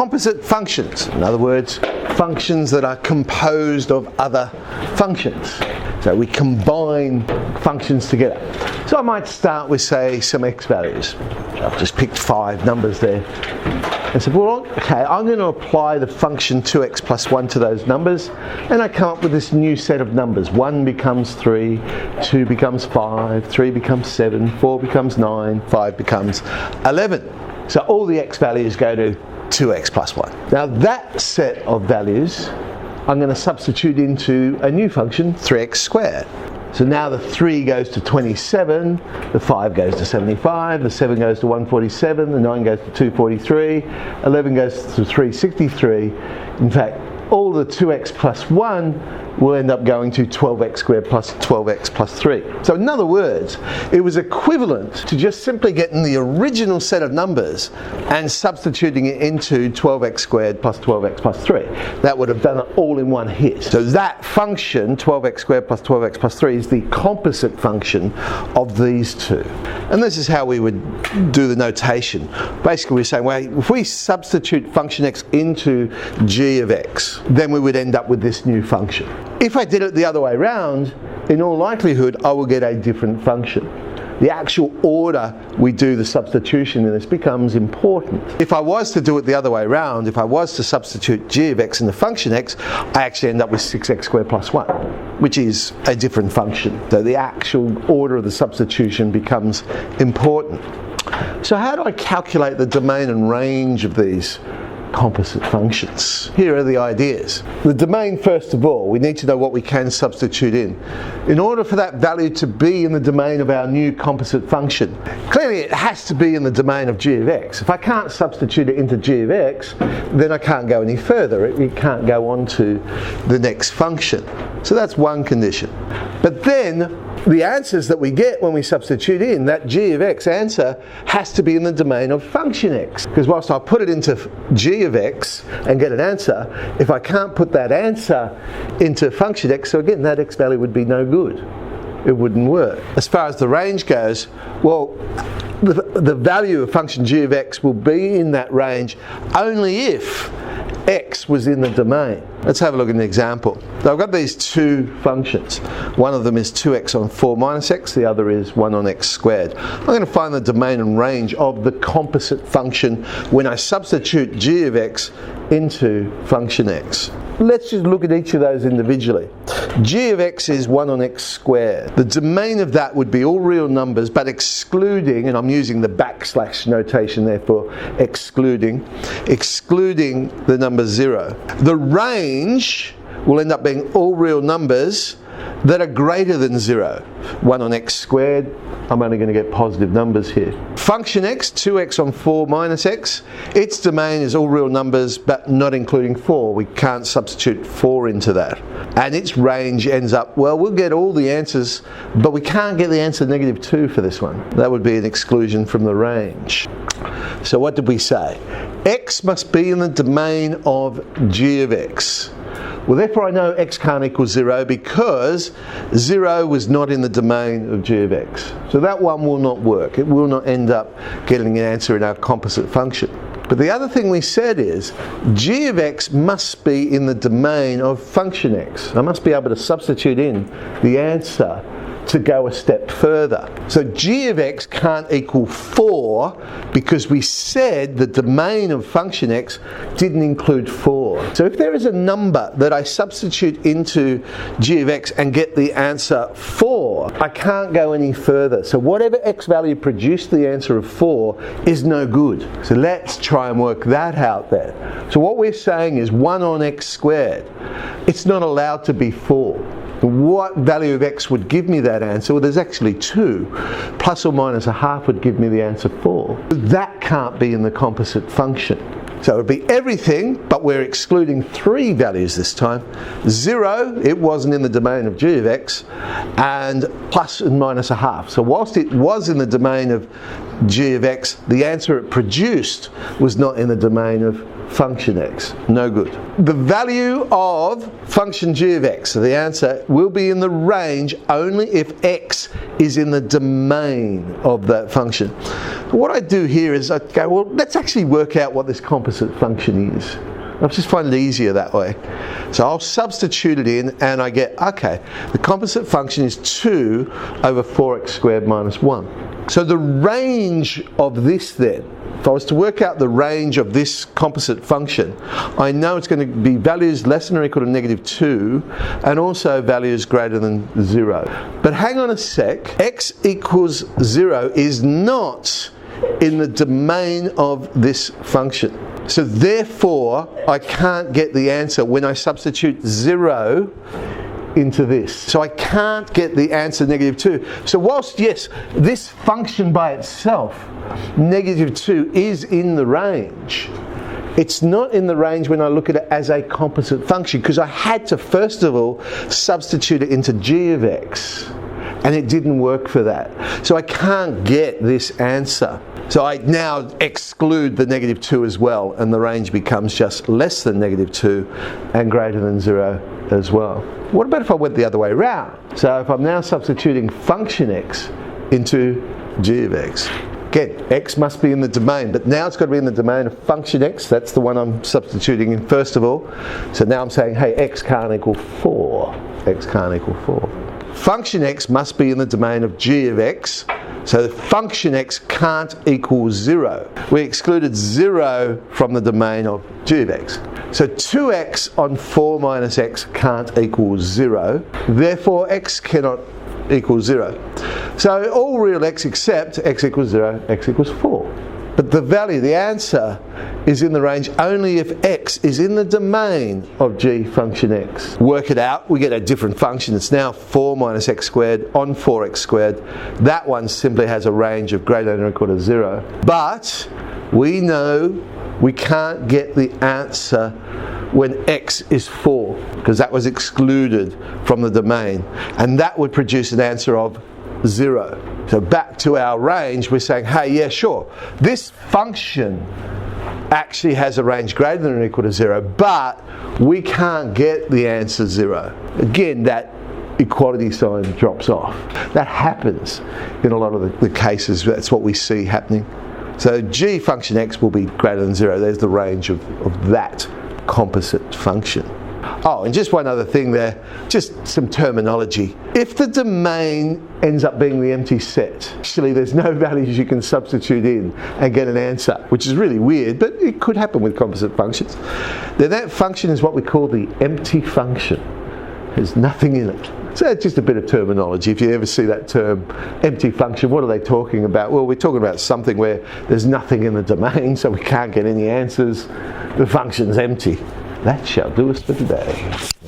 composite functions. In other words, functions that are composed of other functions. So we combine functions together. So I might start with, say, some x values. I've just picked 5 numbers there. And said, well, okay, I'm going to apply the function 2x plus 1 to those numbers, and I come up with this new set of numbers. 1 becomes 3, 2 becomes 5, 3 becomes 7, 4 becomes 9, 5 becomes 11. So all the x values go to 2x plus 1. Now that set of values, I'm going to substitute into a new function, 3x squared. So now the 3 goes to 27, the 5 goes to 75, the 7 goes to 147, the 9 goes to 243, 11 goes to 363. In fact, all the 2x plus 1 will end up going to 12x squared plus 12x plus 3. So in other words, it was equivalent to just simply getting the original set of numbers and substituting it into 12x squared plus 12x plus 3. That would have done it all in one hit. So that function, 12x squared plus 12x plus 3, is the composite function of these two. And this is how we would do the notation. Basically we're saying, well, if we substitute function x into g of x, then we would end up with this new function. If I did it the other way around, in all likelihood I will get a different function. The actual order we do the substitution in this becomes important. If I was to do it the other way around, if I was to substitute g of x in the function x, I actually end up with 6x squared plus 1, which is a different function. So the actual order of the substitution becomes important. So how do I calculate the domain and range of these composite functions? Here are the ideas. The domain, first of all, we need to know what we can substitute in. In order for that value to be in the domain of our new composite function, clearly it has to be in the domain of g of x. If I can't substitute it into g of x, then I can't go any further. It can't go on to the next function. So that's one condition. But then the answers that we get when we substitute in, that g of x answer has to be in the domain of function x. Because whilst I put it into g of x and get an answer, if I can't put that answer into function x, so again that x value would be no good. It wouldn't work. As far as the range goes, well, the value of function g of x will be in that range only if x was in the domain. Let's have a look at an example. So I've got these two functions. One of them is 2x on 4 minus x, the other is 1 on x squared. I'm going to find the domain and range of the composite function when I substitute g of x into function x. Let's just look at each of those individually. G of x is 1 on x squared. The domain of that would be all real numbers, but excluding, and I'm using the backslash notation there for excluding the number 0. The range will end up being all real numbers that are greater than 0. 1 on x squared, I'm only going to get positive numbers here. Function x, 2x on 4 minus x, its domain is all real numbers but not including 4. We can't substitute 4 into that. And its range ends up, well, we'll get all the answers, but we can't get the answer negative 2 for this one. That would be an exclusion from the range. So what did we say? X must be in the domain of g of x. Well, therefore I know x can't equal 0 because 0 was not in the domain of g of x. So that one will not work. It will not end up getting an answer in our composite function. But the other thing we said is g of x must be in the domain of function x. I must be able to substitute in the answer to go a step further. So g of x can't equal 4 because we said the domain of function x didn't include 4. So if there is a number that I substitute into g of x and get the answer 4, I can't go any further. So whatever x value produced the answer of 4 is no good. So let's try and work that out then. So what we're saying is 1 on x squared. It's not allowed to be 4. What value of x would give me that answer? Well, there's actually 2. Plus or minus a half would give me the answer 4. That can't be in the composite function. So it would be everything, but we're excluding 3 values this time. 0, it wasn't in the domain of g of x, and plus and minus a half. So whilst it was in the domain of g of x, the answer it produced was not in the domain of function x. No good. The value of function g of x, so the answer, will be in the range only if x is in the domain of that function. What I do here is I go, well, let's actually work out what this composite function is. I just find it easier that way. So I'll substitute it in and I get, okay, the composite function is 2 over 4x squared minus 1. So the range of this then, if I was to work out the range of this composite function, I know it's going to be values less than or equal to -2 and also values greater than 0. But hang on a sec, x equals 0 is not in the domain of this function. So therefore, I can't get the answer when I substitute 0 into this. So I can't get the answer -2. So whilst, yes, this function by itself, -2, is in the range, it's not in the range when I look at it as a composite function, because I had to first of all substitute it into g of x, and it didn't work for that. So I can't get this answer. So I now exclude the -2 as well, and the range becomes just less than -2 and greater than 0 as well. What about if I went the other way around? So if I'm now substituting function x into g of x. Again, x must be in the domain, but now it's got to be in the domain of function x. That's the one I'm substituting in first of all. So now I'm saying, hey, x can't equal 4. X can't equal 4. Function x must be in the domain of g of x. So the function x can't equal 0. We excluded 0 from the domain of g of x. So 2x on 4 minus x can't equal 0. Therefore, x cannot equal 0. So all real x except x equals 0, x equals 4. But the value, the answer, is in the range only if x is in the domain of g function x. Work it out, we get a different function. It's now 4 minus x squared on 4x squared. That one simply has a range of greater than or equal to 0. But we know we can't get the answer when x is 4, because that was excluded from the domain. And that would produce an answer of 0. So back to our range, we're saying, hey, yeah, sure, this function actually has a range greater than or equal to 0, but we can't get the answer 0. Again, that equality sign drops off. That happens in a lot of the cases. That's what we see happening. So g function x will be greater than 0. There's the range of that composite function. Oh, and just one other thing there, just some terminology. If the domain ends up being the empty set, actually there's no values you can substitute in and get an answer, which is really weird, but it could happen with composite functions. Then that function is what we call the empty function. There's nothing in it. So that's just a bit of terminology. If you ever see that term, empty function, what are they talking about? Well, we're talking about something where there's nothing in the domain, so we can't get any answers. The function's empty. That shall do us for today.